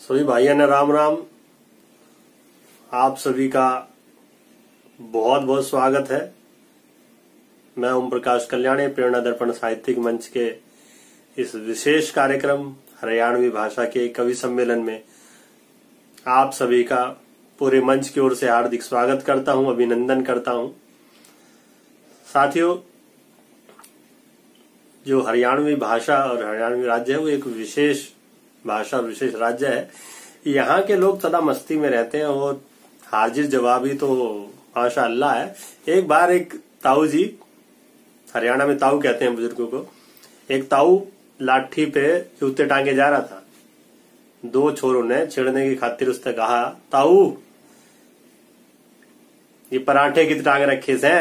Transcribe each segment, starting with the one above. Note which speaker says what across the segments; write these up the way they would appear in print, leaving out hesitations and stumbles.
Speaker 1: सभी भाइयों ने राम राम। आप सभी का बहुत बहुत स्वागत है। मैं ओम प्रकाश कल्याणी प्रेरणा दर्पण साहित्यिक मंच के इस विशेष कार्यक्रम हरियाणवी भाषा के कवि सम्मेलन में आप सभी का पूरे मंच की ओर से हार्दिक स्वागत करता हूं, अभिनंदन करता हूं। साथियों, जो हरियाणवी भाषा और हरियाणवी राज्य है वो एक विशेष भाषा और विशेष राज्य है। यहाँ के लोग सदा मस्ती में रहते हैं और हाजिर जवाबी तो माशाअल्लाह है। एक बार एक ताऊ जी, हरियाणा में ताऊ कहते हैं बुजुर्गों को, एक ताऊ लाठी पे जूते टांगे जा रहा था। दो छोरों ने छेड़ने की खातिर उससे कहा, ताऊ ये पराठे कितने टांग रखे से?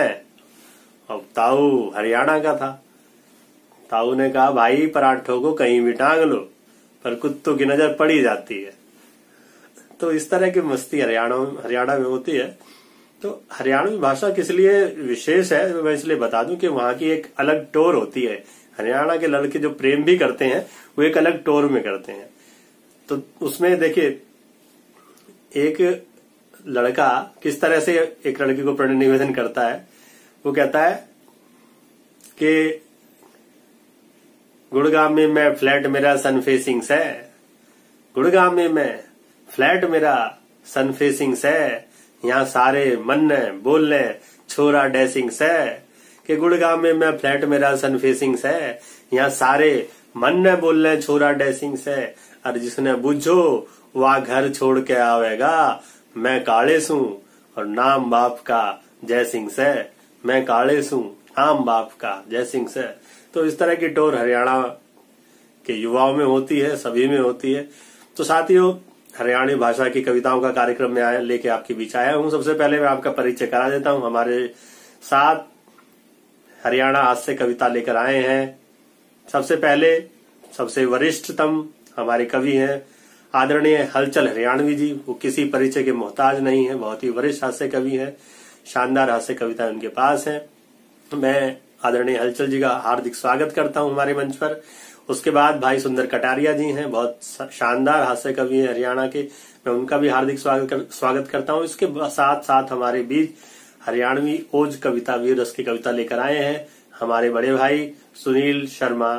Speaker 1: अब ताऊ हरियाणा का था। ताऊ ने कहा, भाई पराठों को कहीं भी टांग लो पर कुत्तों की नजर पड़ी जाती है। तो इस तरह की मस्ती हरियाणा में होती है। तो हरियाणवी भाषा किस लिए विशेष है मैं इसलिए बता दूं कि वहां की एक अलग टोर होती है। हरियाणा के लड़के जो प्रेम भी करते हैं वो एक अलग टोर में करते हैं। तो उसमें देखिए, एक लड़का किस तरह से एक लड़की को प्रणय निवेदन करता है। वो कहता है कि गुड़गांव में मैं फ्लैट मेरा सन फेसिंग से, गुड़गांव में मैं फ्लैट मेरा सन फेसिंग से, यहाँ सारे मनने बोलने छोरा डैसिंग से। कि गुड़गांव में मैं फ्लैट मेरा सन फेसिंग से, यहाँ सारे मनने बोलने छोरा डैसिंग से। और जिसने बुझो वह घर छोड़ के आवेगा, मैं काले सू और नाम बाप का जय सिंह से, मैं काले सू नाम बाप का जय सिंह से। तो इस तरह की टोर हरियाणा के युवाओं में होती है, सभी में होती है। तो साथियों, हरियाणवी भाषा की कविताओं का कार्यक्रम में लेके आपके बीच आया हूं। सबसे पहले मैं आपका परिचय करा देता हूं। हमारे साथ हरियाणा हास्य कविता लेकर आए हैं। सबसे पहले सबसे वरिष्ठतम हमारे कवि हैं आदरणीय हलचल हरियाणवी जी। वो किसी परिचय के मोहताज नहीं है, बहुत ही वरिष्ठ हास्य कवि है। शानदार हास्य कविता उनके पास है। मैं आदरणीय हलचल जी का हार्दिक स्वागत करता हूं हमारे मंच पर। उसके बाद भाई सुंदर कटारिया जी हैं, बहुत शानदार हास्य कवि हैं हरियाणा के। मैं उनका भी हार्दिक स्वागत करता हूं। इसके साथ साथ हमारे बीच हरियाणवी ओज कविता वीर रस की कविता लेकर आए हैं हमारे बड़े भाई सुनील शर्मा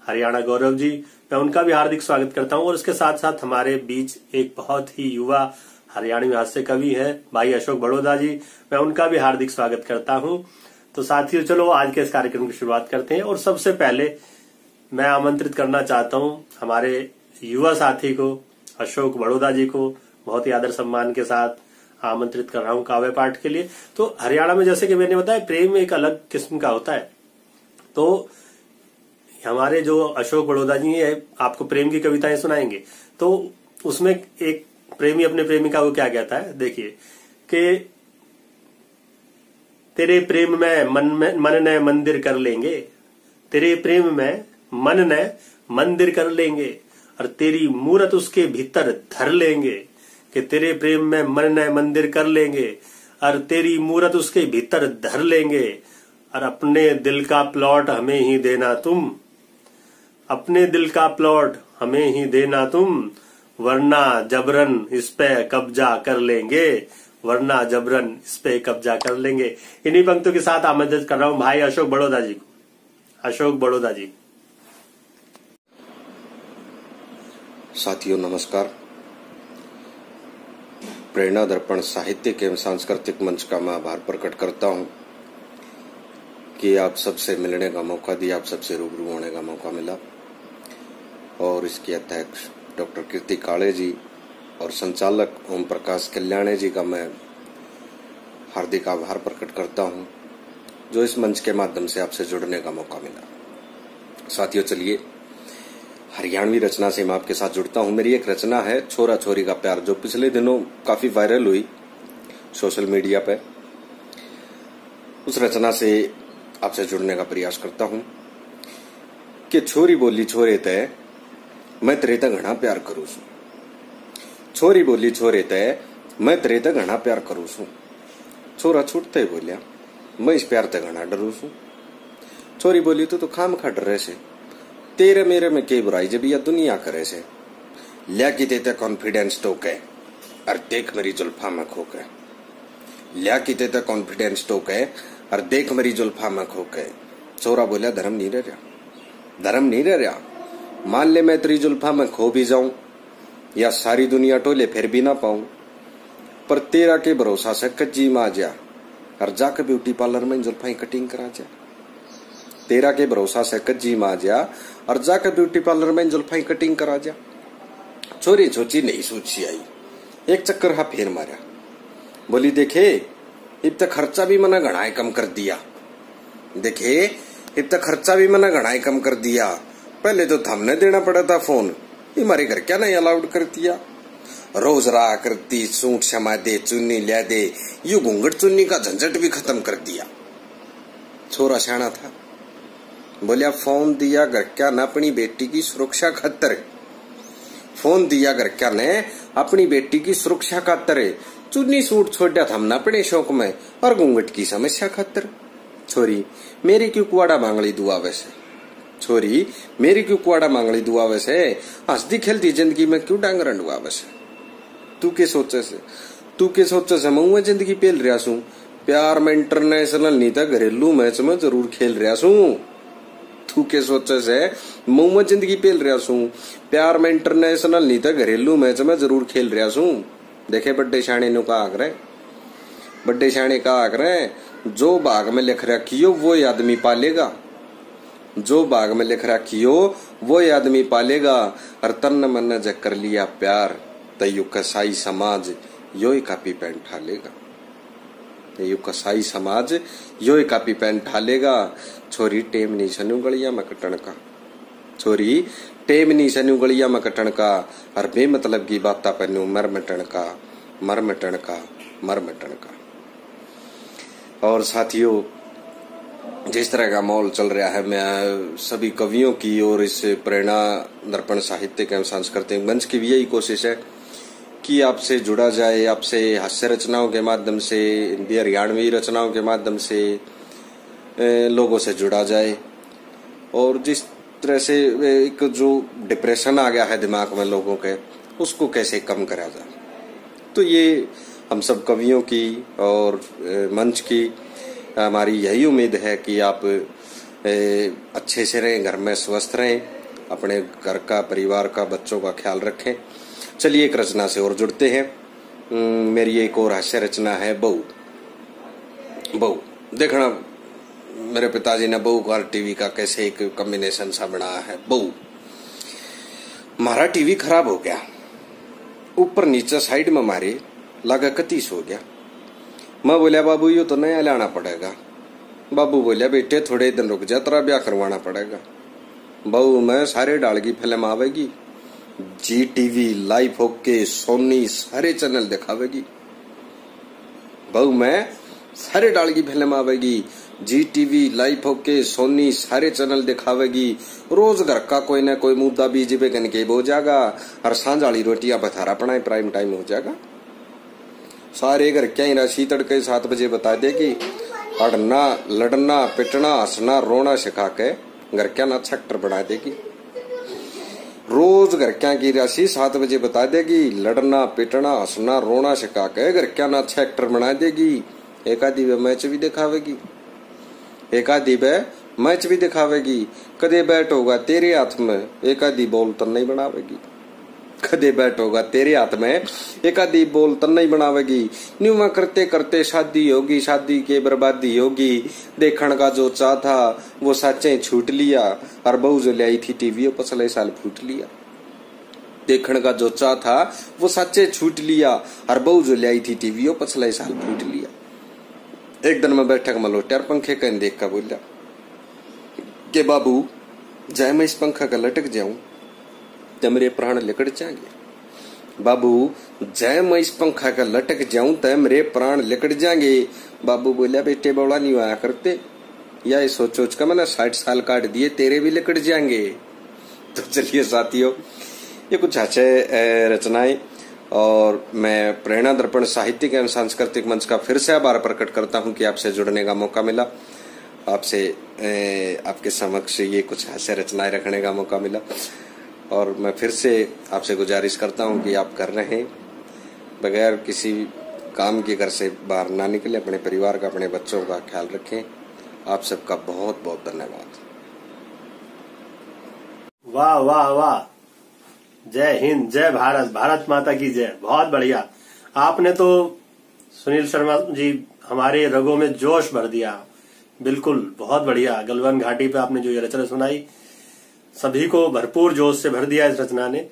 Speaker 1: हरियाणा गौरव जी। मैं उनका भी हार्दिक स्वागत करता हूं। और इसके साथ साथ हमारे बीच एक बहुत ही युवा हरियाणवी हास्य कवि है भाई अशोक बड़ौदा जी। मैं उनका भी हार्दिक स्वागत करता हूं। तो साथियों, चलो आज के इस कार्यक्रम की शुरुआत करते हैं। और सबसे पहले मैं आमंत्रित करना चाहता हूं हमारे युवा साथी को, अशोक बड़ौदा जी को, बहुत ही आदर सम्मान के साथ आमंत्रित कर रहा हूं काव्य पाठ के लिए। तो हरियाणा में जैसे कि मैंने बताया, प्रेम एक अलग किस्म का होता है। तो हमारे जो अशोक बड़ौदा जी है आपको प्रेम की कविताएं सुनाएंगे। तो उसमें एक प्रेमी अपने प्रेमिका को क्या कहता है, देखिए कि तेरे प्रेम में मन ने मंदिर कर लेंगे, तेरे प्रेम में मन ने मंदिर कर लेंगे और तेरी मूरत उसके भीतर धर लेंगे। कि तेरे प्रेम में मन ने मंदिर कर लेंगे और तेरी मूरत उसके भीतर धर लेंगे। और अपने दिल का प्लॉट हमें ही देना तुम, अपने दिल का प्लॉट हमें ही देना तुम, वरना जबरन इस पे कब्जा कर लेंगे, वरना जबरन इस पे कब्जा कर लेंगे। इन्हीं पंक्तियों के साथ आमंत्रित कर रहा हूं भाई अशोक बड़ौदा जी को। अशोक बड़ौदा जी।
Speaker 2: साथियों नमस्कार। प्रेरणा दर्पण साहित्यिक एवं सांस्कृतिक मंच का मैं आभार प्रकट करता हूं कि आप सबसे मिलने का मौका दिया, आप सबसे रूबरू होने का मौका मिला। और इसके अध्यक्ष डॉक्टर कीर्ति काळे जी और संचालक ओम प्रकाश कल्याणी जी का मैं हार्दिक आभार प्रकट करता हूं जो इस मंच के माध्यम से आपसे जुड़ने का मौका मिला। साथियों, चलिए हरियाणवी रचना से मैं आपके साथ जुड़ता हूं। मेरी एक रचना है छोरा छोरी का प्यार, जो पिछले दिनों काफी वायरल हुई सोशल मीडिया पे। उस रचना से आपसे जुड़ने का प्रयास करता हूं कि छोरी बोली छोरे तय मैं तेरे तक घना प्यार करूं छू, छोरी बोली छोरे तय मैं तेरे तक घना प्यार करूं छू। छोरा छूटते ही बोलिया मैं इस प्यार तक घना डरू छू। छोरी बोली तो खाम खा डरे से, तेरे मेरे में के बुराई जब यह दुनिया करे से। लिया की देते कॉन्फिडेंस टोके और देख मेरी जुल्फा में खोके, लिया की देते कॉन्फिडेंस टोके और देख मेरी जुल्फा में खोके। छोरा बोलिया धर्म नहीं रह रहा, धर्म नहीं रह रहा। मान ले मैं तेरी जुल्फा में खो भी जाऊं या सारी दुनिया टोले फिर भी ना पाऊं, पर तेरा के भरोसा से कच्ची में आ जा और जाकर ब्यूटी पार्लर में जुल्फाई कटिंग करा जा। तेरा के भरोसा से कच्ची में आ जा और जाकर ब्यूटी पार्लर में जुल्फाई कटिंग करा जा। छोरी सोची नहीं सोची आई, एक चक्कर हा फिर मारा। बोली देखे अब तक खर्चा भी मैंने घना कम कर दिया, देखे अब तक खर्चा भी मैंने घना कम कर दिया। पहले तो हमने देना पड़ा था फोन, हमारे घर क्या नहीं अलाउड कर दिया। रोज रहा करती सूट क्षमा दे चुन्नी लिया दे, यू घूंघट चुन्नी का झंझट भी खत्म कर दिया। छोरा सियाना था, बोलिया फोन दिया घर क्या न अपनी बेटी की सुरक्षा खातर, फोन दिया घर क्या ने अपनी बेटी की सुरक्षा खातर, चुन्नी सूट छोड़ा था हमने अपने शौक में और घूंघट की समस्या खातर। छोरी मेरी क्यों कुआड़ा मांगली दुआ वैसे, छोरी मेरी क्यों कुआड़ा मांगली दुआ वैसे, हंसती खेलती जिंदगी में क्यों डांग रंडुआ वैसे। तू के सोचे से, तू के सोचे से मैं जिंदगी पेल रहा सू, प्यार में इंटरनेशनल नहीं था घरेलू मैच में जरूर खेल रहा सू। तू के सोचे से मैं जिंदगी पेल रहा सू, प्यार में इंटरनेशनल नहीं था घरेलू मैच में जरूर खेल रहा सू। देखे बड्डे शाणे नु कहा करे, बड्डे शाणे कहा करे, जो बाग में लिख रखियो वो आदमी पालेगा, जो बाग में लिख रखियो वो आदमी पालेगा। और तन मन जग कर लिया प्यार तयु कसाई समाज यो कापी पैंट ठालेगा, यू कसाई समाज यो कापी पैंट ठालेगा। छोरी टेम नहीं सनु गलिया में कटन का, छोरी टेम नहीं सनु गलिया में कटन का, और बेमतलब की बात पन्नू मर मटन का, मर मटन का, मर मटन का। और साथियों जिस तरह का माहौल चल रहा है, मैं सभी कवियों की और इस प्रेरणा दर्पण साहित्यिक एवं सांस्कृतिक मंच की भी यही कोशिश है कि आपसे जुड़ा जाए, आपसे हास्य रचनाओं के माध्यम से, हिंदी हरियाणवी रचनाओं के माध्यम से लोगों से जुड़ा जाए। और जिस तरह से एक जो डिप्रेशन आ गया है दिमाग में लोगों के, उसको कैसे कम करा जाए। तो ये हम सब कवियों की और मंच की हमारी यही उम्मीद है कि आप अच्छे से रहें, घर में स्वस्थ रहें, अपने घर का, परिवार का, बच्चों का ख्याल रखें। चलिए एक रचना से और जुड़ते हैं। मेरी एक और हास्य रचना है बहू। बहू देखना, मेरे पिताजी ने बहू का टीवी का कैसे एक कॉम्बिनेशन सा बनाया है। बहू, हमारा टीवी खराब हो गया, ऊपर नीचे साइड में मारे लगा कतीस हो गया। मैं बोलिया बाबू ये तो नया लाना पड़ेगा। बाबू बोलिया बेटे थोड़े दिन रुक जा, तेरा ब्याह करवाना पड़ेगा। बहू में सारे डाल की फिल्म आवेगी, जी टीवी, लाइव होके, सोनी सारे चैनल दिखावेगी। बहू में सारे डाल की फिल्म आवेगी, जी टीवी, लाइव होके, सोनी सारे चैनल दिखावेगी। रोज घर का कोई ना कोई मुद्दा बीज पे कन के हो जाएगा, और सांझ वाली रोटियां बथारा पड़ा प्राइम टाइम हो जाएगा। सारे घर क्या ही राशि तड़के 7 बजे बता देगी। अड़ना, लड़ना, पिटना, हंसना, रोना सिखा के घर क्या ना अच्छा एक्टर बना देगी। रोज घर क्या की राशि 7 बजे बता देगी, लड़ना, पिटना, हंसना, रोना सिखा के घर क्या ना अच्छा एक्टर बना देगी। एक आधी वे मैच भी दिखावेगी, एक आधी वे मैच भी दिखावेगी। कदे बैट होगा तेरे हाथ में, एक आधी बॉल तो नहीं बनावेगी। कदे बैट होगा तेरे हाथ में, एक आधी बॉल तो नहीं बनावेगी। न्यूमा करते करते शादी होगी, शादी के बर्बादी होगी। देखने का जो चाह था वो सच्चे छूट लिया, और बहू जो लाई थी टीवी पिछले साल फूट लिया। देखने का जो चाह था वो सच्चे छूट लिया, और बहू जो लाई थी टीवी पिछले साल फूट लिया। एक दिन में बैठक में लोटियार पंखे कहीं देख कर बोला कि बाबू जाए मैं इस पंखा का लटक जाऊं तो मेरे प्राण लिकड़ जाएंगे। बाबू जय मैं इस पंखा का लटक जाऊं तो मेरे प्राण लिकड़ जाएंगे। बाबू बोलिया बेटे बौला नहीं आया करते, या ये सोचो का मैंने 60 साल काट दिए, तेरे भी लिकड़ जाएंगे। तो चलिए साथियों, ये कुछ अच्छे रचनाएं, और मैं प्रेरणा दर्पण साहित्यिक एवं सांस्कृतिक मंच का फिर से आभार प्रकट करता हूं कि आपसे जुड़ने का मौका मिला, आपसे आपके समक्ष ये कुछ हास्य रचनाएं रखने का मौका मिला। और मैं फिर से आपसे गुजारिश करता हूं कि आप कर रहे हैं, बगैर किसी काम के घर से बाहर ना निकले, अपने परिवार का, अपने बच्चों का ख्याल रखें। आप सबका बहुत बहुत धन्यवाद।
Speaker 1: वाह वाह वाह, जय हिंद, जय भारत, भारत माता की जय। बहुत बढ़िया, आपने तो सुनील शर्मा जी हमारे रगों में जोश भर दिया। बिल्कुल, बहुत बढ़िया। गलवान घाटी पे आपने जो ये रचना सुनाई, सभी को भरपूर जोश से भर दिया इस रचना ने।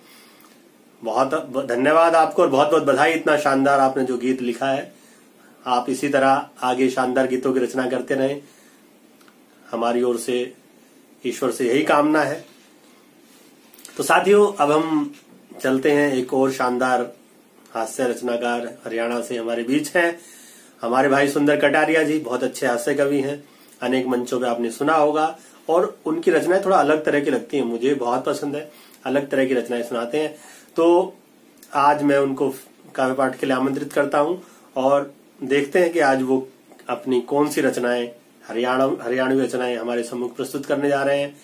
Speaker 1: बहुत धन्यवाद आपको और बहुत बहुत बधाई। इतना शानदार आपने जो गीत लिखा है, आप इसी तरह आगे शानदार गीतों की रचना करते रहें, हमारी ओर से ईश्वर से यही कामना है। तो साथियों, अब हम चलते हैं, एक और शानदार हास्य रचनाकार हरियाणा से हमारे बीच हैं, हमारे भाई सुंदर कटारिया जी। बहुत अच्छे हास्य कवि हैं, अनेक मंचों पे आपने सुना होगा, और उनकी रचनाएं थोड़ा अलग तरह की लगती हैं, मुझे बहुत पसंद है। अलग तरह की रचनाएं सुनाते हैं। तो आज मैं उनको काव्य पाठ के लिए आमंत्रित करता हूं और देखते हैं कि आज वो अपनी कौन सी रचनाएं, हरियाणवी रचनाएं हमारे सम्मुख प्रस्तुत करने जा रहे हैं।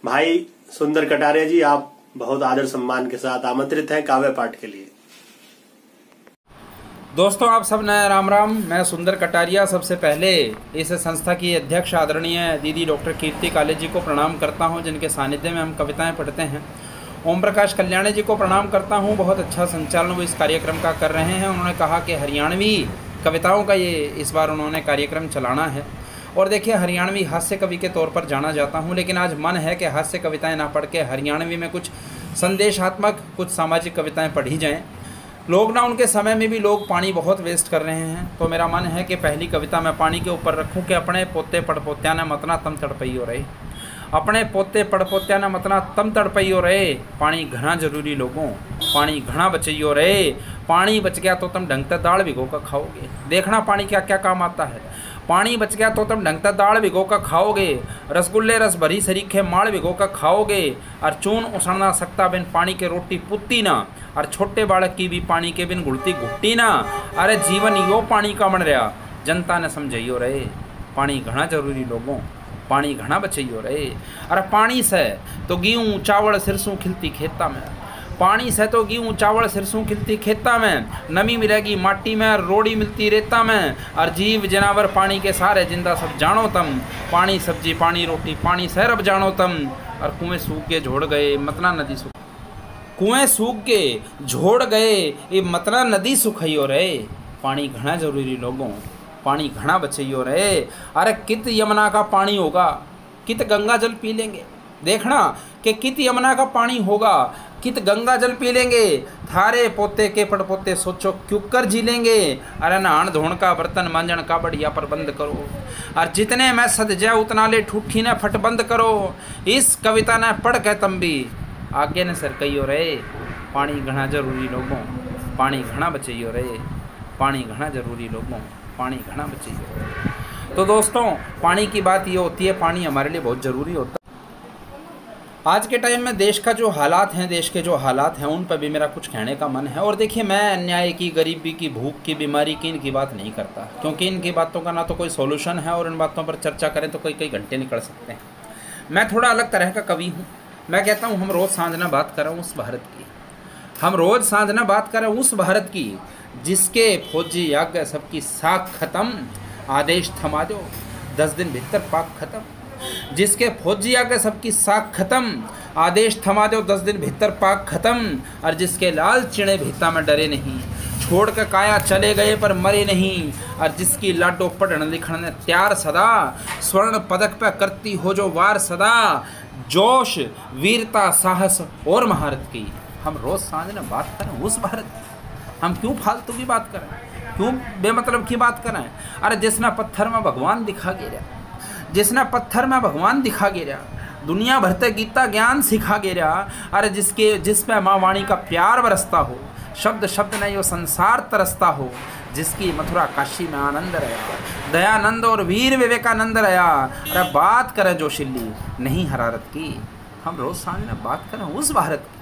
Speaker 1: भाई सुंदर कटारिया जी, आप बहुत आदर सम्मान के साथ आमंत्रित हैं काव्य पाठ के लिए।
Speaker 3: दोस्तों, आप सब नए राम राम। मैं सुंदर कटारिया सबसे पहले इस संस्था की अध्यक्ष आदरणीय दीदी डॉक्टर कीर्ति काले जी को प्रणाम करता हूं, जिनके सानिध्य में हम कविताएं पढ़ते हैं। ओम प्रकाश कल्याणी जी को प्रणाम करता हूं, बहुत अच्छा संचालन वो इस कार्यक्रम का कर रहे हैं। उन्होंने कहा कि हरियाणवी कविताओं का ये इस बार उन्होंने कार्यक्रम चलाना है। और देखिए, हरियाणवी हास्य कवि के तौर पर जाना जाता हूं, लेकिन आज मन है कि हास्य कविताएं ना पढ़ के हरियाणवी में कुछ संदेशात्मक, कुछ सामाजिक कविताएं पढ़ी जाएं। लोग ना, उनके समय में भी लोग पानी बहुत वेस्ट कर रहे हैं, तो मेरा मन है कि पहली कविता मैं पानी के ऊपर रखूं कि अपने पोते पड़पोत्या ने मतना तम तड़पई हो रहे, अपने पोते पड़पोत्या ने मतना तम तड़पई हो रहे। पानी घना जरूरी लोगों, पानी घना बचई हो रहे। पानी बच गया तो तुम ढंग से दाल भिगो कर खाओगे। देखना पानी क्या क्या काम आता है। पानी बच गया तो तुम ढंग से दाल भिगो कर खाओगे, रसगुल्ले रस भरी सरीखे माड़ भिगो कर खाओगे, और चून उसड़ना सकता बिन पानी के रोटी पुत्ती ना, और छोटे बालक की भी पानी के बिन गुड़ती घुट्टी ना। अरे जीवन यो पानी का बन रहा, जनता ने समझइयो रहे। पानी घना जरूरी लोगों, पानी घना बचइयो रहे। अरे पानी से तो गेहूँ चावल सिरसों खिलती खेता में, पानी से तो गेहूँ चावल सिरसों खिलती खेता में, नमी मिलेगी माटी में, रोड़ी मिलती रेता में, और जीव जनावर पानी के सारे जिंदा सब जानो तम। पानी सब्जी पानी रोटी पानी से रब जानो तम। और कुएं सूख के झोड़ गए मतना नदी सुख, कुएं सूख के झोड़ गए ये मतना नदी सुखइयो रहे। पानी घना जरूरी लोगों, पानी घना बचइयो रहे। अरे कित यमुना का पानी होगा, कित गंगा जल पी लेंगे। देखना कि कित यमुना का पानी होगा, कित गंगा जल पी लेंगे। थारे पोते के पड़पोते सोचो क्यों कर जी लेंगे। अरे नहान धोन का बर्तन मांजन का बढ़िया प्रबंध करो, और जितने में सद जाए उतना ले ठूठी ने फट बंद करो। इस कविता ने पढ़ के तम भी आगे ने सर कहियो रहे। पानी घना जरूरी लोगों, पानी घना बचइयो रहे। पानी घना जरूरी लोगों, पानी घना बचइयो रहे। तो दोस्तों, पानी की बात ये होती है, पानी हमारे लिए बहुत ज़रूरी होता है। आज के टाइम में देश का जो हालात हैं, देश के जो हालात हैं, उन पर भी मेरा कुछ कहने का मन है। और देखिए, मैं अन्याय की, गरीबी की, भूख की, बीमारी की, इनकी बात नहीं करता, क्योंकि इनकी बातों का ना तो कोई सॉल्यूशन है, और इन बातों पर चर्चा करें तो कई घंटे निकल सकते हैं। मैं थोड़ा अलग तरह का कवि हूँ। मैं कहता हूँ, हम रोज़ सांझना बात करें उस भारत की, हम रोज़ सांझना बात करें उस भारत की, जिसके फौजी आगे सबकी साख खत्म, आदेश थमा दो 10 दिन भीतर पाक खत्म। जिसके फौजी आगे सबकी साख खत्म, आदेश थमा दो 10 दिन भीतर पाक खत्म। और जिसके लाल चिड़े भीता में डरे नहीं, छोड़ कर काया चले गए पर मरे नहीं। और जिसकी लाडो पढ़ने लिखने तैयार सदा, स्वर्ण पदक पे करती हो जो वार सदा। जोश वीरता साहस और महारत की, हम रोज सांझ में बात करें उस भारत की। हम क्यों फालतू की बात करें, क्यों बेमतलब की बात करें। अरे जिसने पत्थर में भगवान दिखा गिरा, जिसने पत्थर में भगवान दिखा गिरा, दुनिया भरते गीता ज्ञान सिखा गिरा। अरे जिस पे माँ वाणी का प्यार बरसता हो, शब्द शब्द नहीं वो संसार तरसता हो। जिसकी मथुरा काशी में आनंद रहा, दयानंद और वीर विवेकानंद रहा। अरे बात करें जोशीली नहीं हरारत की, हम रोज सांझ में बात करें उस भारत की।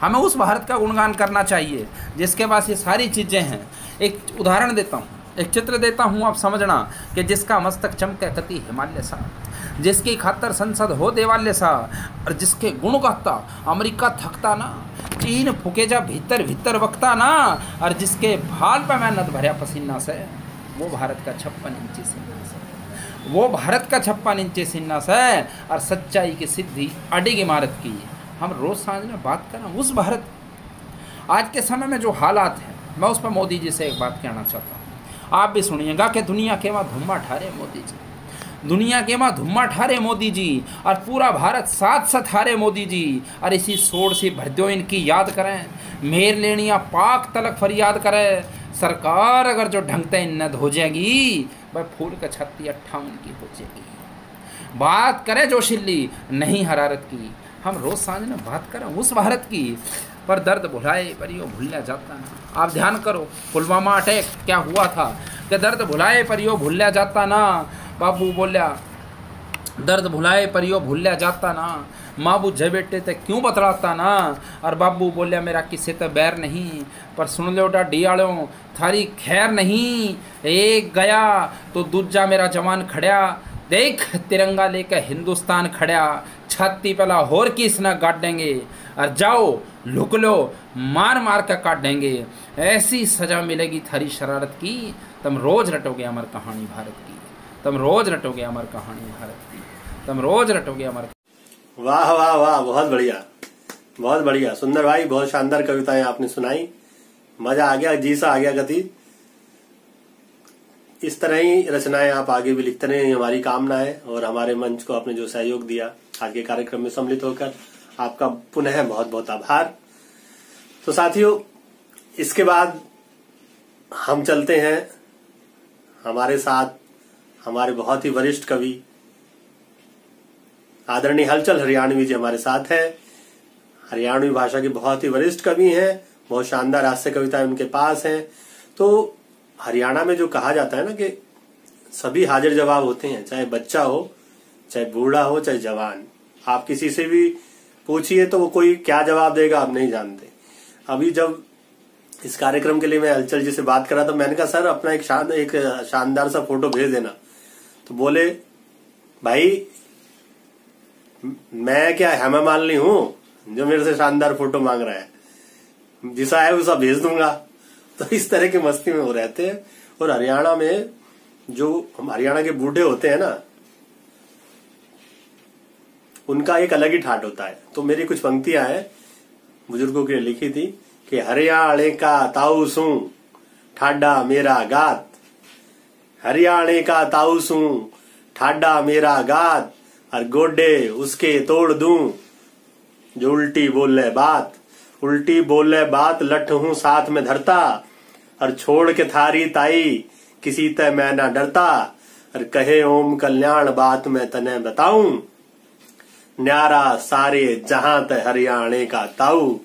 Speaker 3: हमें उस भारत का गुणगान करना चाहिए जिसके पास ये सारी चीज़ें हैं। एक उदाहरण देता हूँ, एक चित्र देता हूँ, आप समझना कि जिसका मस्तक चमके कति हिमालय सा, जिसकी खातर संसद हो देवालय सा, और जिसके गुण गाता अमेरिका थकता ना, चीन फूके जा भीतर भीतर वक्ता ना, और जिसके भाल पे मेहनत भरया पसीना से, वो भारत का 56 इंची सीना से, वो भारत का 56 इंची सीना से, और सच्चाई की सिद्धि अडिग इमारत की। हम रोज सांझ में बात करें उस भारत। आज के समय में जो हालात हैं, मैं उस पर मोदी जी से एक बात कहना चाहता हूँ, आप भी सुनिएगा कि दुनिया के वहाँ धुम्मा ठारे मोदी जी, दुनिया के वहाँ धुम्मा ठारे मोदी जी, और पूरा भारत साथ साथ हारे मोदी जी। और इसी सोड़ से भर दो इनकी याद करें, मेर लेनिया पाक तलक फरियाद करें। सरकार अगर जो ढंगते इन्नत हो जाएगी, वह फूल का छत्ती 58 की हो जाएगी। बात करें जोशीली नहीं हरारत की, हम रोज सांझ में बात करें उस भारत की, पर दर्द भुलाए पर यो भूलना जाता ना। आप ध्यान करो, पुलवामा अटैक क्या हुआ था कि दर्द भुलाए पर यो भूलना जाता ना। बाबू बोलिया दर्द भुलाए पर यो भूलना जाता ना, माँ बुझे बेटे ते क्यों बतलाता ना। और बाबू बोलिया मेरा किसी ते बैर नहीं, पर सुन लो डियालों थारी खैर नहीं। एक गया तो दूजा मेरा जवान खड़िया, देख तिरंगा लेकर हिंदुस्तान खड़िया, छाती पे लाहौर की इसना गाड़ देंगे, और जाओ लुक लो मार मार कर काट देंगे। ऐसी सजा मिलेगी थारी शरारत की, तुम रोज रटोगे अमर कहानी भारत की, तुम रोज रटोगे अमर कहानी भारत की, तुम रोज रटोगे अमर।
Speaker 1: वाह वाह वाह, बहुत बढ़िया, बहुत बढ़िया सुंदर भाई, बहुत शानदार कविताएं आपने सुनाई, मजा आ गया, जी सा आ गया गति। इस तरह ही रचनाएं आप आगे भी लिखते रहे, हमारी कामना है। और हमारे मंच को आपने जो सहयोग दिया आज के कार्यक्रम में सम्मिलित होकर, आपका पुनः बहुत बहुत आभार। तो साथियों, इसके बाद हम चलते हैं, हमारे साथ हमारे बहुत ही वरिष्ठ कवि आदरणीय हलचल हरियाणवी जी हमारे साथ हैं। हरियाणवी भाषा के बहुत ही वरिष्ठ कवि हैं, बहुत शानदार हास्य कविताएं उनके पास हैं। तो हरियाणा में जो कहा जाता है ना कि सभी हाजिर जवाब होते हैं, चाहे बच्चा हो, चाहे बूढ़ा हो, चाहे जवान। आप किसी से भी पूछिए तो वो कोई क्या जवाब देगा आप नहीं जानते। अभी जब इस कार्यक्रम के लिए मैं हलचल जी से बात कर रहा था, मैंने कहा सर अपना एक शानदार सा फोटो भेज देना। तो बोले भाई मैं क्या हेमा मालिनी हूं जो मेरे से शानदार फोटो मांग रहा है, जिसा है उसा भेज दूंगा। तो इस तरह की मस्ती में वो रहते हैं। और हरियाणा में जो हरियाणा के बूढ़े होते हैं ना, उनका एक अलग ही ठाट होता है। तो मेरी कुछ पंक्तियां हैं बुजुर्गों के लिए लिखी थी कि हरियाणे का ताऊ सू ठाडा मेरा गात, हरियाणे का ताऊ सू ठाडा मेरा गात, और गोडे उसके तोड़ दूं जो उल्टी बोले बात, उल्टी बोले बात लठ हूं साथ में धरता, और छोड़ के थारी ताई किसी ते मैं ना डरता, और कहे ओम कल्याण बात मैं तने बताऊं, न्यारा सारे जहां ते हरियाणे का ताऊ,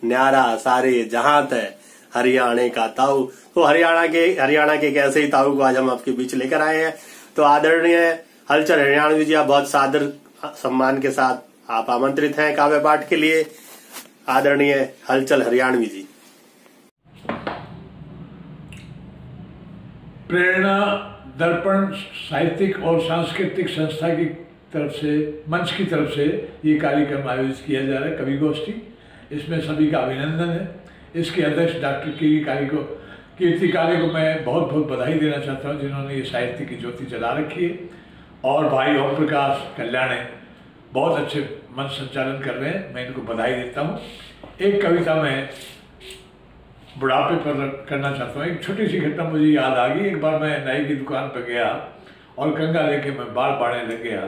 Speaker 1: न्यारा सारे जहां ते हरियाणे का ताऊ। तो हरियाणा के एक ऐसे ही ताऊ को आज हम आपके बीच लेकर आए हैं। तो आदरणीय हलचल हरियाणवी जी, आप बहुत सादर सम्मान के साथ आप आमंत्रित हैं काव्य पाठ के लिए। आदरणीय हलचल हरियाणवी जी।
Speaker 4: प्रेरणा दर्पण साहित्यिक और सांस्कृतिक संस्था की तरफ से, मंच की तरफ से ये कार्यक्रम आयोजित किया जा रहा है, कवि गोष्ठी। इसमें सभी का अभिनंदन है। इसके अध्यक्ष डॉक्टर कीर्ति काले को मैं बहुत बहुत बधाई देना चाहता हूँ, जिन्होंने ये साहित्य की ज्योति जला रखी है। और भाई ओम प्रकाश कल्याणे बहुत अच्छे मंच संचालन कर रहे हैं, मैं इनको बधाई देता हूँ। एक कविता मैं बुढ़ापे पर करना चाहता हूँ। एक छोटी सी घटना मुझे याद आ गई। एक बार मैं नाई की दुकान पर गया और कंघा लेके मैं बाल बाड़ने लग गया,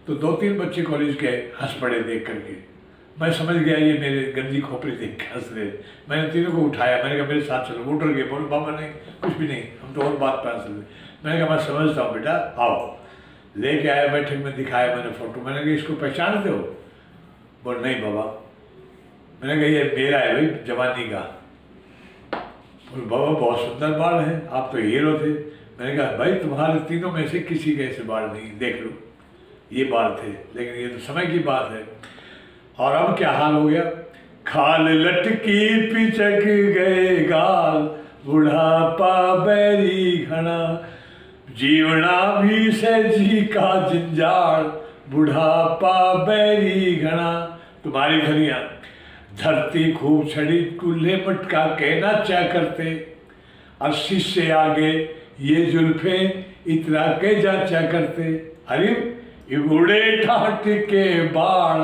Speaker 4: तो 2-3 बच्चे कॉलेज के हंस पड़े देख करके। मैं समझ गया ये मेरे गंदी खोपड़ी देख के हंस रहे। मैंने तीनों को उठाया, मैंने कहा मेरे साथ चलो। वो डर गए, बोलो बाबा नहीं कुछ भी नहीं, हम तो और बात पर हंस रहे। मैंने कहा मैं समझता हूँ बेटा, आओ। लेके आया, बैठक में दिखाया मैंने फोटो। मैंने कहा इसको पहचानते हो? बोल नहीं बाबा। मैंने कहा ये मेरा है भाई, जवानी का। बोल बाबा बहुत सुंदर बाल है, आप तो हीरो थे। मैंने कहा भाई तुम्हारे तीनों में से किसी के ऐसे बाल नहीं, देख लो ये बाल थे, लेकिन ये तो समय की बात है। और अब क्या हाल हो गया, खाल लटकी पिचक गए गाल, बुढ़ापा बैरी घना, जीवना भी सहजी का जंजाल, बुढ़ापा बैरी घना। तुम्हारी घड़ियां धरती खूब छड़ी, कुल्हे मटका कहना क्या करते, 80 से आगे ये जुल्फे इतरा के जाचा करते। अरे उड़े ठाट के बाल,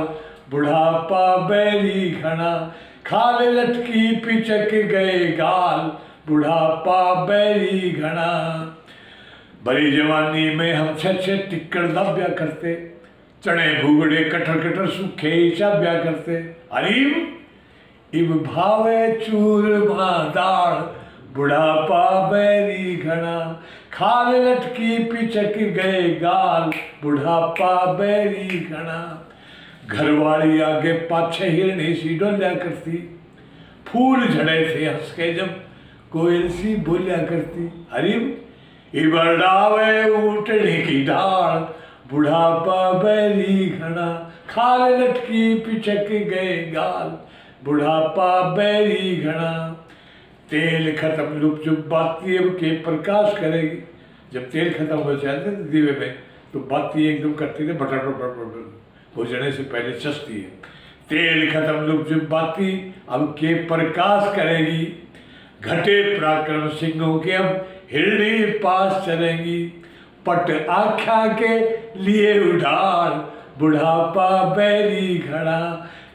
Speaker 4: बुढ़ापा बैरी घना, खाल लटकी पिचक गए गाल, बुढ़ापा बैरी घना। बड़ी जवानी में हम छे टिक्कड़ दब्या करते, चने भूगड़े कटर कटर सूखे चाब्या करते। अरे इब भावे चूरमा दाल, बुढ़ापा बैरी घना, खाल लटकी पिचक गए गाल, बुढ़ापा बैरी घना। घरवाली आगे पाछे हिरणी सी डोल्या करती, फूल झड़े थे हंस के जब कोयल सी बोलिया करती। अरे इबड़ावे ऊँटने की ढाल, बुढ़ापा बैरी घना, खाल लटकी पिचक गए गाल, बुढ़ापा बैरी घना। तेल खत्म लुप चुप बाती अब के प्रकाश करेगी। जब तेल खत्म हो जाते थे दीवे में तो बाती एकदम करती थी बटर हो जाने से पहले चस्ती है। तेल खत्म लुप चुप बाती अब के प्रकाश करेगी, घटे पराक्रम सिंहों के अब हिरणी पास चलेंगी। पट आख्या के लिए उड़ाल, बुढ़ापा बैरी घना,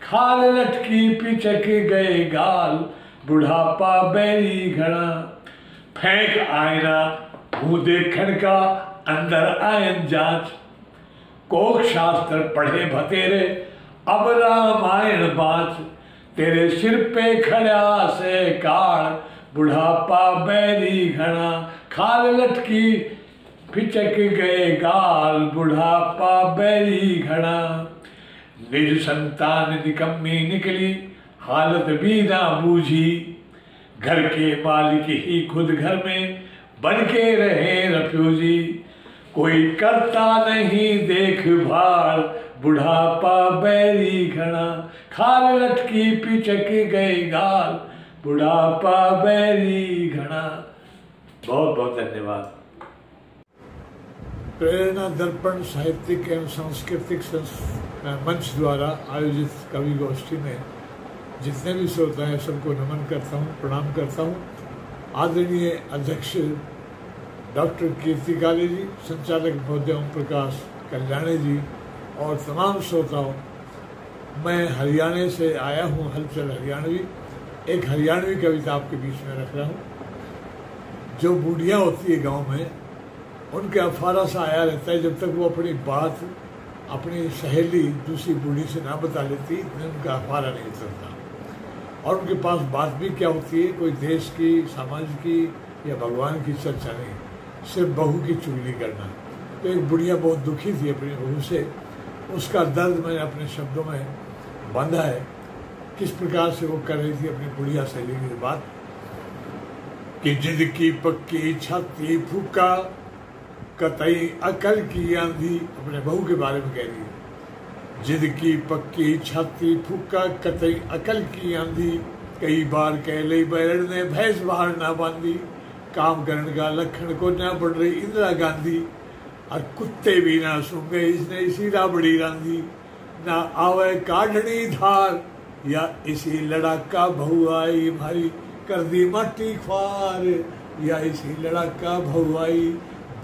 Speaker 4: खाल लटकी पिचक गए गाल, बुढ़ापा बैरी घना। फेंक आयना मुँह देखन का अंदर आयन जांच, कोक शास्त्र पढ़े भतेरे अब रामायण बाँच, तेरे सिर पे खड़ा से काल, बुढ़ापा बैरी घना, खाल लटकी पिचक गए गाल, बुढ़ापा बैरी घना। निज संतान निकम्मी निकली, हालत भी ना बूझी, घर के मालिक ही खुद घर में बन के रहे रफ्यूजी, कोई करता नहीं देखभाल, बुढ़ापा बैरी घना, खाल लटकी पिचक गए गाल, बुढ़ापा बैरी घना। बहुत बहुत धन्यवाद। प्रेरणा दर्पण साहित्यिक एवं सांस्कृतिक मंच द्वारा आयोजित कवि गोष्ठी में जितने भी श्रोता हैं सबको नमन करता हूँ, प्रणाम करता हूँ। आदरणीय अध्यक्ष डॉक्टर कीर्ति काले जी, संचालक महोदय ओम प्रकाश कल्याणी जी और तमाम श्रोताओं, मैं हरियाणा से आया हूँ, हलचल हरियाणवी। एक हरियाणवी कविता आपके बीच में रख रहा हूँ। जो बूढ़ियाँ होती है गांव में, उनके अफारा सा आया रहता है, जब तक वो अपनी बात अपनी सहेली दूसरी बूढ़ी से ना बता लेती उनका अफारा नहीं उतरता। और उनके पास बात भी क्या होती है, कोई देश की, समाज की या भगवान की चर्चा नहीं, सिर्फ बहू की चुगली करना। तो एक बुढ़िया बहुत दुखी थी अपनी बहू से, उसका दर्द मैंने अपने शब्दों में बांधा है। किस प्रकार से वो कर रही थी अपनी बुढ़िया सहेली की बात कि जिद की पक्की छाती फूका, कतई अकल की आंधी, अपने बहू के बारे में कह रही है। जिद की पक्की छाती फूका, कतई अकल की आंधी, कई बार कह ले बैरण ने भैंस बाहर ना बांधी, काम करने का लखन को ना बढ़ रही इंदिरा गांधी, और कुत्ते भी ना सूंघे इसने इसी राबड़ी रांधी, ना आवे काढ़नी धार, या इसी लड़ाका बहू आई भारी, कर दी माटी ख्वार, या इसी लड़ाका बहू आई,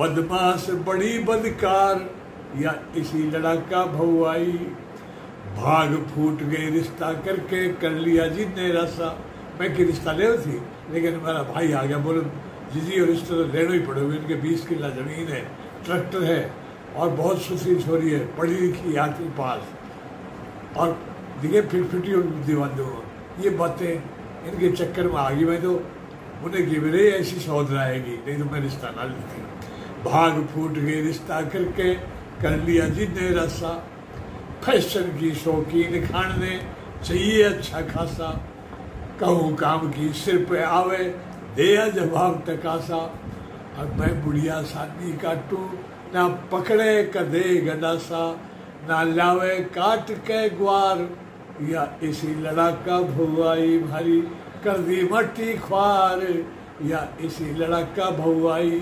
Speaker 4: बदमाश बड़ी बदकार, या इसी लड़ाका बहू आई, भाग फूट गए रिश्ता करके, कर लिया जिन्ने रसा। मैं कि रिश्ता ले थी, लेकिन मेरा भाई आ गया, बोले जीजी और रिश्ता तो लेना ही पड़ेगा, इनके 20 किला जमीन है, ट्रैक्टर है और बहुत सुशील छोरी है, पढ़ी लिखी आती पास, और दिखे फिटी और बुद्धिमान दो। ये बातें इनके चक्कर में आ गई। मैं तो उन्हें कि मेरे ऐसी सौदरा आएगी, नहीं तो मैं रिश्ता ना लेती। भाग फूट गए रिश्ता करके, कर लिया जिन्ने रसा, फैशन की शौकीन खाने चाहिए अच्छा खासा, कहूँ काम की सिर पे आवे दिया जवाब टकासा, और मैं बुढ़िया सानी काटू ना पकड़े कदे गडासा, ना लावे काट के ग्वार, या इसी लड़ाका भुआई भारी, कर दी मट्टी ख्वार, या इसी लड़का भौआई।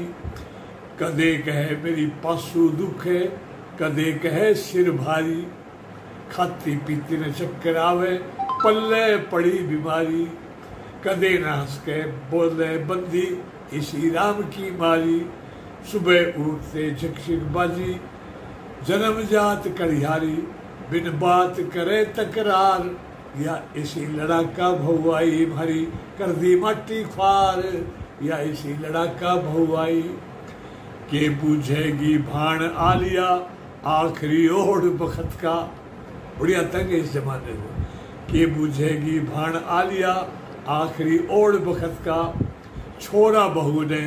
Speaker 4: कदे कहे मेरी पासू दुखे, कदे कहे सिर भारी, खाती पीती न चक्कर आवे, पल्ले पड़ी बीमारी। कदे ना हंस के बोले बंदी, इसी राम की मारी। सुबह उठते झकझक बाजी, जन्म जात करिहारी। बिन बात करे तकरार, या इसी लड़ाका भौआई। भरी कर दी माटी ख्वार, या इसी लड़ाका भौआई। के पूछेगी भाण आलिया, आखिरी ओढ़ बखत का। बढ़िया तंग है इस जमाने में। के पूछेगी भाण आलिया, आखिरी ओढ़ बखत का। छोरा बहू ने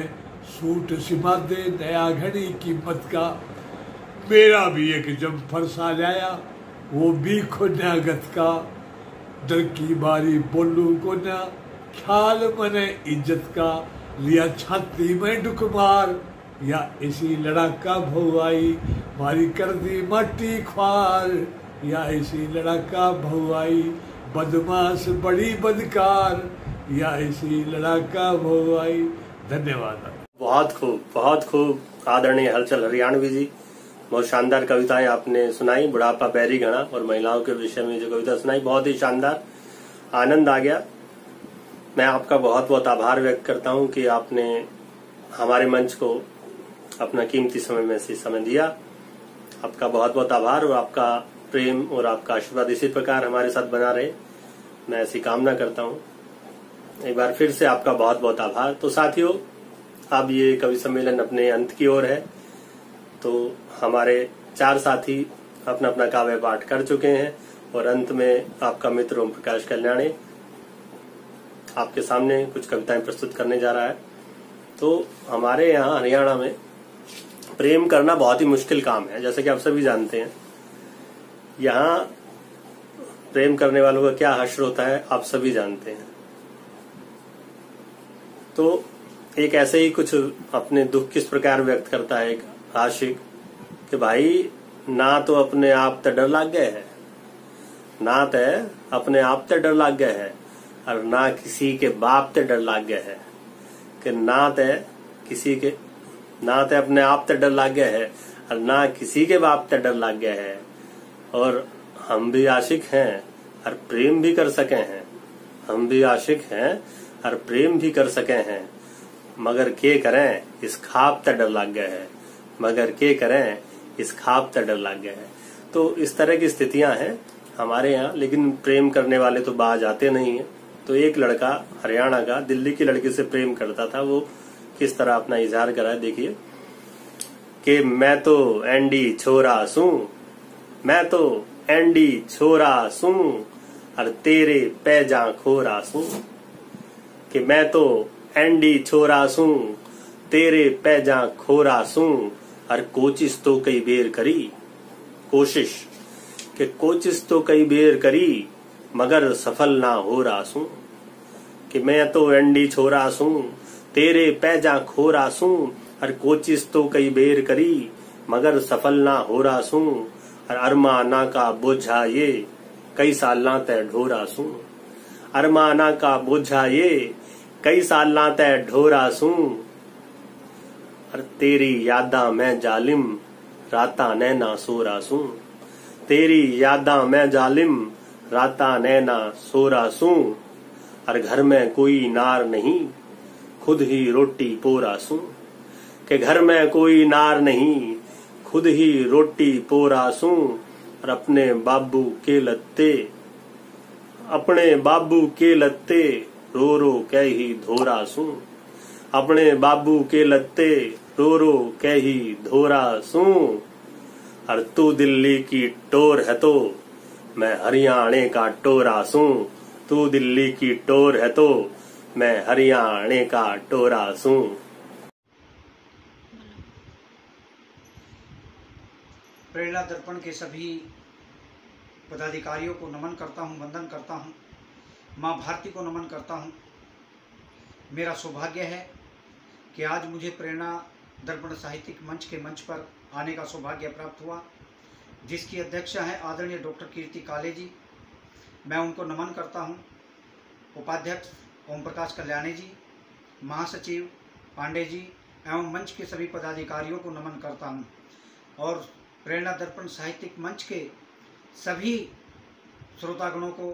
Speaker 4: सूट सिमा दे, नया घड़ी कीमत का। मेरा भी एक जम्फर सा लाया, वो भी खुन्या गत का। डर की बारी बोलू को ना, ख्याल मने इज्जत का। लिया छाती में डुक मार, या इसी लड़ाका भौआई। मारी कर दी माटी ख्वार, या इसी लड़ाका भौआई। बदमाश बड़ी बदकार, या इसी लड़ाका भौआई। धन्यवाद।
Speaker 1: बहुत खूब आदरणीय हलचल हरियाणवी जी, बहुत शानदार कविताएं आपने सुनाई। बुढ़ापा बैरी घड़ा और महिलाओं के विषय में जो कविता सुनाई, बहुत ही शानदार, आनंद आ गया। मैं आपका बहुत बहुत आभार व्यक्त करता हूं कि आपने हमारे मंच को अपना कीमती समय में से समय दिया। आपका बहुत बहुत आभार, और आपका प्रेम और आपका आशीर्वाद इसी प्रकार हमारे साथ बना रहे, मैं ऐसी कामना करता हूं। एक बार फिर से आपका बहुत बहुत आभार। तो साथियों, अब ये कवि सम्मेलन अपने अंत की ओर है, तो हमारे 4 साथी अपना अपना काव्य पाठ कर चुके हैं, और अंत में आपका मित्र ओम प्रकाश कल्याणी आपके सामने कुछ कविताएं प्रस्तुत करने जा रहा है। तो हमारे यहाँ हरियाणा में प्रेम करना बहुत ही मुश्किल काम है, जैसे कि आप सभी जानते हैं। यहाँ प्रेम करने वालों का क्या हश्र होता है आप सभी जानते हैं। तो एक ऐसे ही कुछ अपने दुख किस प्रकार व्यक्त करता है एक आशिक, कि भाई ना तो अपने आप ते डर लग गए है, ना ते अपने आप ते डर लग गए है, और ना किसी के बाप ते डर लग गए है। कि ना ते अपने आप ते डर लग गए है, और ना किसी के बाप ते डर लग गए है। और हम भी आशिक हैं और प्रेम भी कर सके हैं, हम भी आशिक हैं और प्रेम भी कर सके हैं, मगर के करें इस खाब ते डर लग गए है, मगर के करें इस खाब ते डर लग गए है। तो इस तरह की स्थितियां हैं हमारे यहाँ, लेकिन प्रेम करने वाले तो बाज आते नहीं है। तो एक लड़का हरियाणा का दिल्ली की लड़की से प्रेम करता था, वो किस तरह अपना इजहार करा है देखिए। कि मैं तो एंडी छोरा सूं, मैं तो एंडी छोरा सूं, और तेरे पैजा खोरा सूं। कि मैं तो एंडी छोरा सूं, तेरे पैजा खोरा सूं, और कोशिश तो कई बेर करी, कोशिश कि कोशिश तो कई बेर करी, मगर सफल ना हो रहा सूं। कि मैं तो एंडी छोरा सूं, तेरे पैजा खोरा सूं, और कोशिश तो कई बेर करी, मगर सफल ना हो रहा सूं। और अरमाना का बोझा ये कई साल ना तय ढोरा सूं, अरमाना का बोझा ये कई साल ना तय ढोरा सूं। और तेरी यादा मैं जालिम राता नैना सोरा सूं, तेरी यादा मैं जालिम राता नैना सोरा सूं। और घर में कोई नार नहीं, खुद ही रोटी पोरा सूं। कि घर में कोई नार नहीं, खुद ही रोटी पोरा सूं। और अपने बाबू के लत्ते, अपने बाबू के लत्ते रो रो कह ही धोरा सूं, अपने बाबू के लत्ते रो रो कह ही धोरा सूं। और तू दिल्ली की टोर है तो मैं हरियाणे का टोरा सूं, तू दिल्ली की टोर है तो मैं हरियाणे का टोरा सूं।
Speaker 5: प्रेरणा दर्पण के सभी पदाधिकारियों को नमन करता हूं, वंदन करता हूं, मां भारती को नमन करता हूं। मेरा सौभाग्य है कि आज मुझे प्रेरणा दर्पण साहित्यिक मंच के मंच पर आने का सौभाग्य प्राप्त हुआ, जिसकी अध्यक्षा हैं आदरणीय डॉक्टर कीर्ति काले जी। मैं उनको नमन करता हूं। उपाध्यक्ष ओम प्रकाश कल्याणी जी, महासचिव पांडे जी एवं मंच के सभी पदाधिकारियों को नमन करता हूं और प्रेरणा दर्पण साहित्यिक मंच के सभी श्रोतागणों को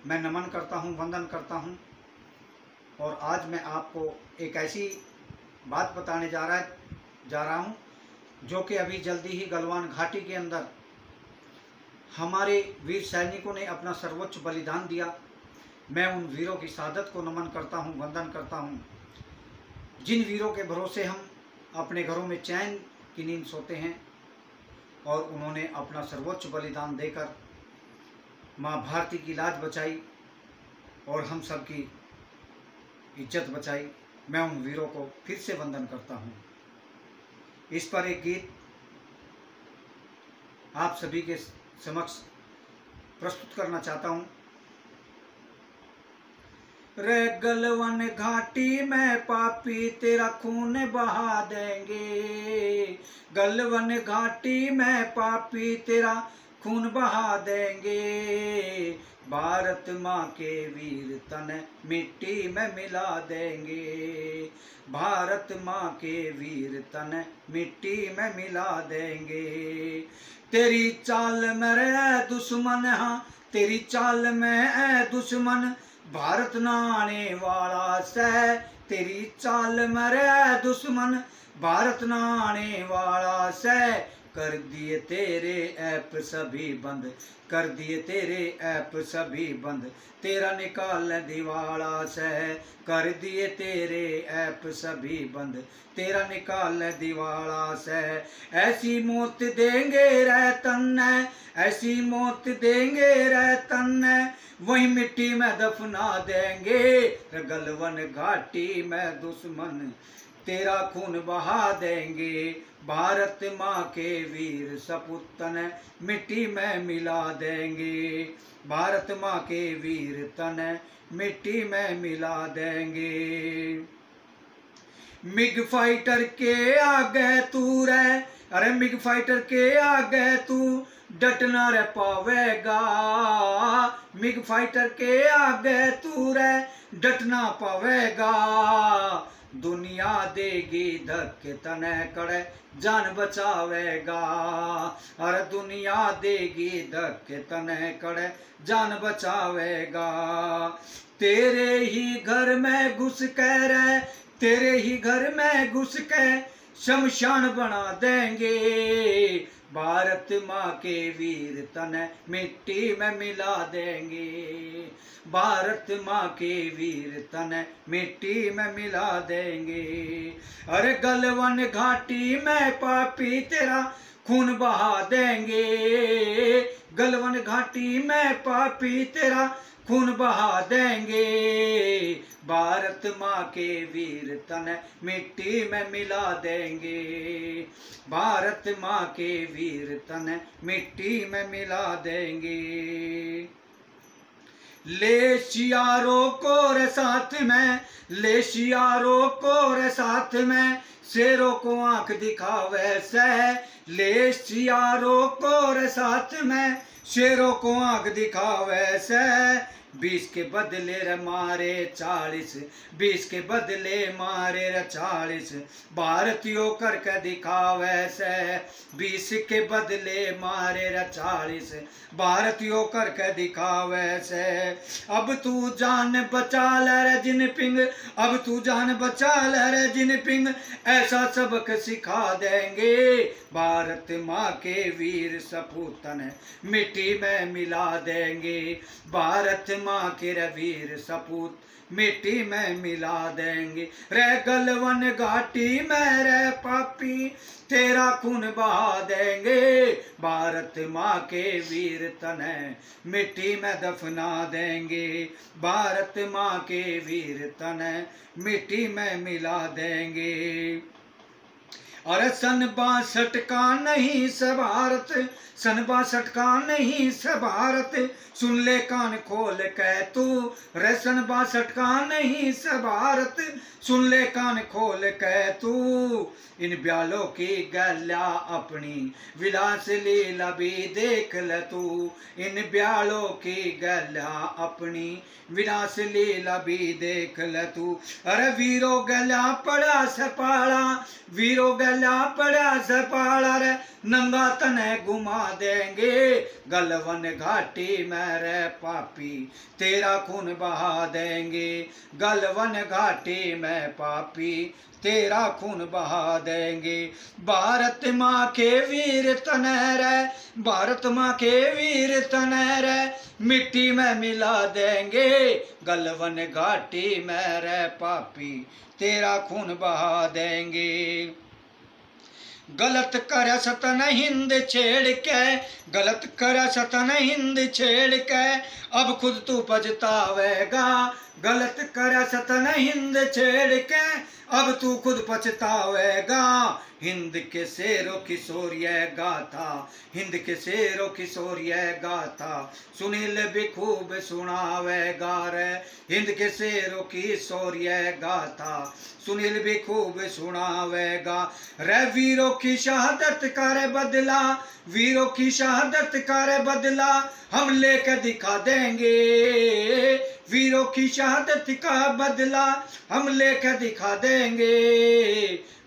Speaker 5: मैं नमन करता हूं, वंदन करता हूं। और आज मैं आपको एक ऐसी बात बताने जा रहा हूं जो कि अभी जल्दी ही गलवान घाटी के अंदर हमारे वीर सैनिकों ने अपना सर्वोच्च बलिदान दिया। मैं उन वीरों की शहादत को नमन करता हूं, वंदन करता हूं, जिन वीरों के भरोसे हम अपने घरों में चैन की नींद सोते हैं और उन्होंने अपना सर्वोच्च बलिदान देकर माँ भारती की लाज बचाई और हम सब की इज्जत बचाई। मैं उन वीरों को फिर से वंदन करता हूँ। इस पर एक गीत आप सभी के समक्ष प्रस्तुत करना चाहता हूँ। रे गलवन घाटी में पापी तेरा खून बहा देंगे, गलवन घाटी में पापी तेरा खून बहा देंगे, भारत माँ के वीर तन मिट्टी में मिला देंगे, भारत माँ के वीर तन मिट्टी में मिला देंगे। तेरी चाल में रे दुश्मन, हाँ तेरी चाल में है दुश्मन, भारत ना आने वाला से, तेरी चाल में रे दुश्मन, भारत ना आने वाला से, कर दिए तेरे ऐप सभी बंद, कर दिए तेरे ऐप सभी बंद, तेरा निकाल दिवाला से, कर दिए तेरे ऐप सभी बंद, तेरा निकाल दिवाला से। ऐसी मौत देंगे रे तन्ने, ऐसी मौत देंगे रे तन्ने, वही मिट्टी में दफना देंगे, गलवन घाटी में दुश्मन तेरा खून बहा देंगे, भारत माँ के वीर सपूतन मिट्टी में मिला देंगे, भारत माँ के वीर तन मिट्टी में मिला देंगे। मिग फाइटर के आगे तू रे, अरे मिग फाइटर के आगे तू डटना रे पावेगा, मिग फाइटर के आगे तू रे डटना पावेगा, दुनिया देगी धक्के तने कड़े जान बचावेगा, अरे दुनिया देगी धक्के तने कड़े जान बचावेगा। तेरे ही घर में घुस के रे, तेरे ही घर में घुस के शमशान बना देंगे, भारत माँ के वीर तन मिट्टी में मिला देंगे, भारत माँ के वीर तन मिट्टी में मिला देंगे। अरे गलवन घाटी में पापी तेरा खून बहा देंगे, गलवन घाटी में पापी तेरा खून बहा देंगे, भारत माँ के वीर तन मिट्टी में मिला देंगे, भारत माँ के वीर तन मिट्टी में मिला देंगे। ले शियारों को रे साथ में, ले शियारों को रे साथ में, शेरों को आंख दिखावे से, ले शियारों को रे साथ में, शेरों को आंख दिखावे से, 20 के बदले रे मारे 40, 20 के बदले मारे रे 40, भारतीयों करके दिखावे से, 20 के बदले मारे रे 40, भारतीयों करके दिखावे से। अब तू जान बचा ले रे जिनपिंग, अब तू जान बचा ले रे जिनपिंग, ऐसा सबक सिखा देंगे, भारत माँ के वीर सपूतन मिट्टी में मिला देंगे, भारत माँ के वीर सपूत मिट्टी में मिला देंगे। रे गलवन घाटी में रे पापी तेरा खून बहा देंगे, भारत माँ के वीर तन मिट्टी में दफना देंगे, भारत माँ के वीर तन मिट्टी में मिला देंगे। अरे सन 62 का नहीं से भारत, सन 62 का नहीं से भारत, सुन ले कान खोल के तू रे, सन 62 का नहीं से भारत, सुन ले कान खोल के तू। इन ब्यालों की गल्या अपनी विलास लीला भी देख ले तू, इन ब्यालों की गल्या अपनी विलास लीला भी देख ले तू। अरे वीरो गल्या पड़ा से पाला, वीरो गल्या पड़ा से पाला रे, नंगा तने घुमा देंगे गलवन घाटी में रे पापी, तेरा खून बहा देंगे गलवन घाटी में पापी, तेरा खून बहा देंगे। भारत माँ के वीर तने रे, भारत माँ के वीर तने रे, मिट्टी में मिला देंगे गलवन घाटी में रे पापी, तेरा खून बहा देंगे। गलत कर सतन हिंद छेड़ के, गलत कर सतन हिंद छेड़ के, अब खुद तू पछतावेगा, गलत कर सतन हिंद छेड़ के, अब तू खुद पछतावेगा। हिंद के शेरों की शौर्य गाथा, हिंद के शेरों की शौर्य गाथा, सुनील भी खूब सुनावेगा रे, हिंद के शेरों की शौर्य गाथा, सुनील भी खूब सुनावेगा रे। वीरों की शहादत कर बदला, वीरों की शहादत कर बदला, हम लेकर दिखा देंगे, वीरों की शहादत का बदला हम लेकर दिखा देंगे।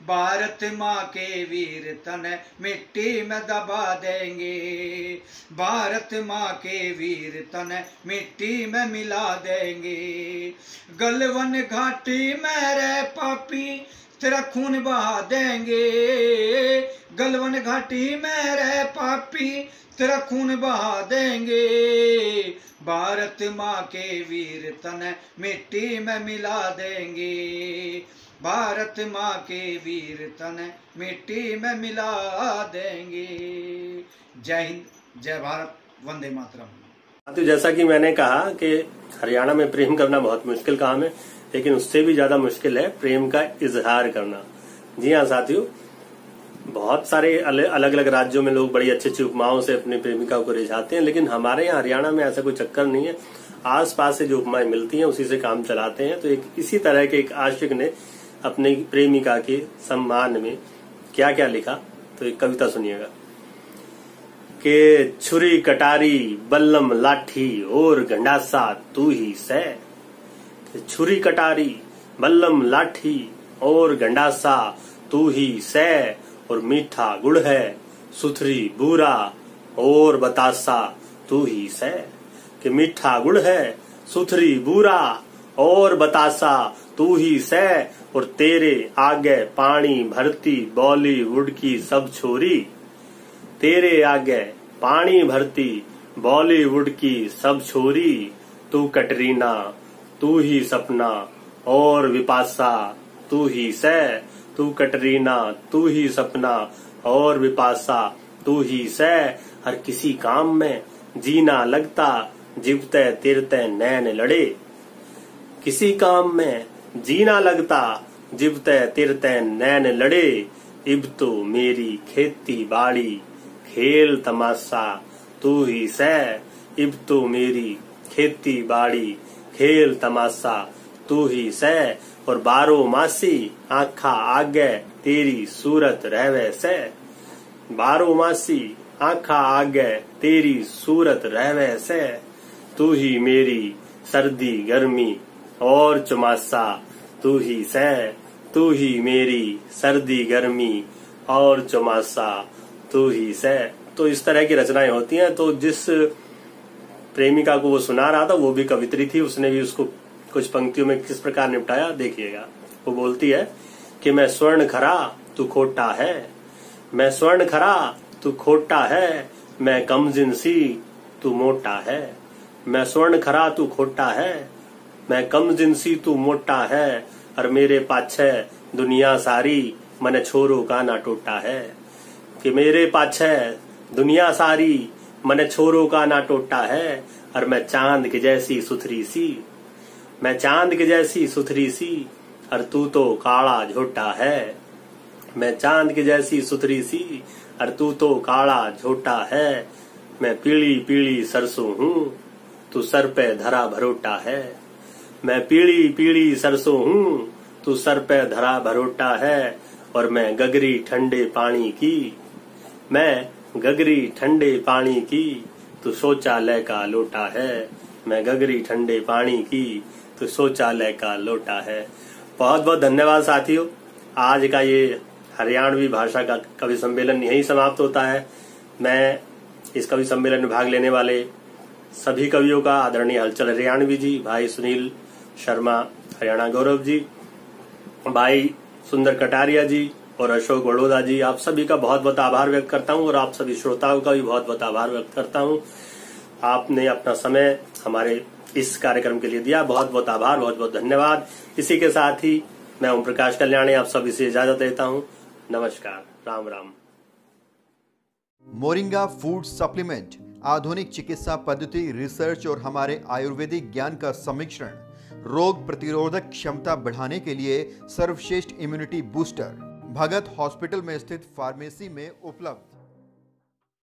Speaker 5: भारत माँ के वीर तन मिट्टी में दबा देंगे, भारत माँ के वीर तन मिट्टी में मिला देंगे। गलवन घाटी में रे पापी, तेरा खून बहा देंगे, गलवन घाटी में रे पापी, तेरा खून बहा देंगे। भारत माँ के वीर तन मिट्टी में मिला देंगे, भारत माँ के वीर तन मिट्टी में मिला देंगे। जय हिंद, जय भारत, वंदे मातरम।
Speaker 1: तो जैसा कि मैंने कहा कि हरियाणा में प्रेम करना बहुत मुश्किल काम है, लेकिन उससे भी ज्यादा मुश्किल है प्रेम का इजहार करना। जी हाँ साथियों, बहुत सारे अलग अलग राज्यों में लोग बड़ी अच्छी अच्छी उपमाओं से अपनी प्रेमिका को रिझाते हैं, लेकिन हमारे यहाँ हरियाणा में ऐसा कोई चक्कर नहीं है। आस पास से जो उपमाएं मिलती हैं उसी से काम चलाते हैं। तो एक इसी तरह के एक आशिक ने अपनी प्रेमिका के सम्मान में क्या क्या लिखा, तो एक कविता सुनिएगा कि छुरी कटारी बल्लम लाठी और गंडासा तू ही सै, छुरी कटारी बल्लम लाठी और गंडासा तू ही सै, और मीठा गुड़ है सुथरी बूरा और बतासा तू ही सै, कि मीठा गुड़ है सुथरी बूरा और बतासा तू ही सै, और तेरे आगे पानी भरती बॉलीवुड की सब छोरी, तेरे आगे पानी भरती बॉलीवुड की सब छोरी, तू कटरीना तू ही सपना और विपाशा तू ही सै, तू कटरीना तू ही सपना और विपाशा तू ही सै, हर किसी काम में जीना लगता जीवते तिरते नैन लड़े, किसी काम में जीना लगता जीवते तिरते नैन लड़े, इब तो मेरी खेती बाड़ी खेल तमाशा तू ही सै, इब तो मेरी खेती बाड़ी खेल तमाशा तू ही सै, और बारो मासी आँखा आगे तेरी सूरत रहवे सै, बारो मासी आँखा आगे तेरी सूरत रहवे सै, तू ही मेरी सर्दी गर्मी और चुमासा तू ही सै, तू ही मेरी सर्दी गर्मी और चुमासा तू ही सै। तो इस तरह की रचनाएं होती हैं। तो जिस प्रेमिका को वो सुना रहा था वो भी कवित्री थी, उसने भी उसको कुछ पंक्तियों में किस प्रकार निपटाया देखिएगा। वो बोलती है कि मैं स्वर्ण खरा तू खोटा है, मैं स्वर्ण खरा तू खोटा है, मैं कम जिनसी तू मोटा है, मैं स्वर्ण खरा तू खोटा है, मैं कम जिनसी तू मोटा है, और मेरे पाछे दुनिया सारी मन छोरो का ना टोटा है, कि मेरे पाछे दुनिया सारी मन छोरो का ना टोटा है, और मैं चांद की जैसी सुथरी सी, मैं चांद की जैसी सुथरी सी, और तू तो काला झोटा है, मैं चांद की जैसी सुथरी सी, और तू तो काला झोटा है। मैं पीली पीली सरसों हूँ, तू सर पे धरा भरोटा है। मैं पीली पीली सरसों हूँ, तू सर पे धरा भरोटा है। और मैं गगरी ठंडे पानी की, मैं गगरी ठंडे पानी की, तू शौचालय का लोटा है। मैं गगरी ठंडे पानी की, तू शौचालय का लोटा है। बहुत बहुत धन्यवाद साथियों। आज का ये हरियाणवी भाषा का कवि सम्मेलन यहीं समाप्त होता है। मैं इस कवि सम्मेलन में भाग लेने वाले सभी कवियों का, आदरणीय हलचल हरियाणवी जी, भाई सुनील शर्मा हरियाणा गौरव जी, भाई सुंदर कटारिया जी और अशोक बड़ोदा जी, आप सभी का बहुत बहुत आभार व्यक्त करता हूं और आप सभी श्रोताओं का भी बहुत बहुत आभार व्यक्त करता हूं। आपने अपना समय हमारे इस कार्यक्रम के लिए दिया, बहुत बहुत आभार, बहुत बहुत धन्यवाद। इसी के साथ ही मैं ओम प्रकाश कल्याणी आप सभी से इजाजत लेता हूं। नमस्कार, Ram Ram.
Speaker 6: Moringa food supplement आधुनिक चिकित्सा पद्धति, रिसर्च और हमारे आयुर्वेदिक ज्ञान का सम्मिश्रण, रोग प्रतिरोधक क्षमता बढ़ाने के लिए सर्वश्रेष्ठ इम्यूनिटी बूस्टर। भगत हॉस्पिटल में स्थित फार्मेसी में उपलब्ध।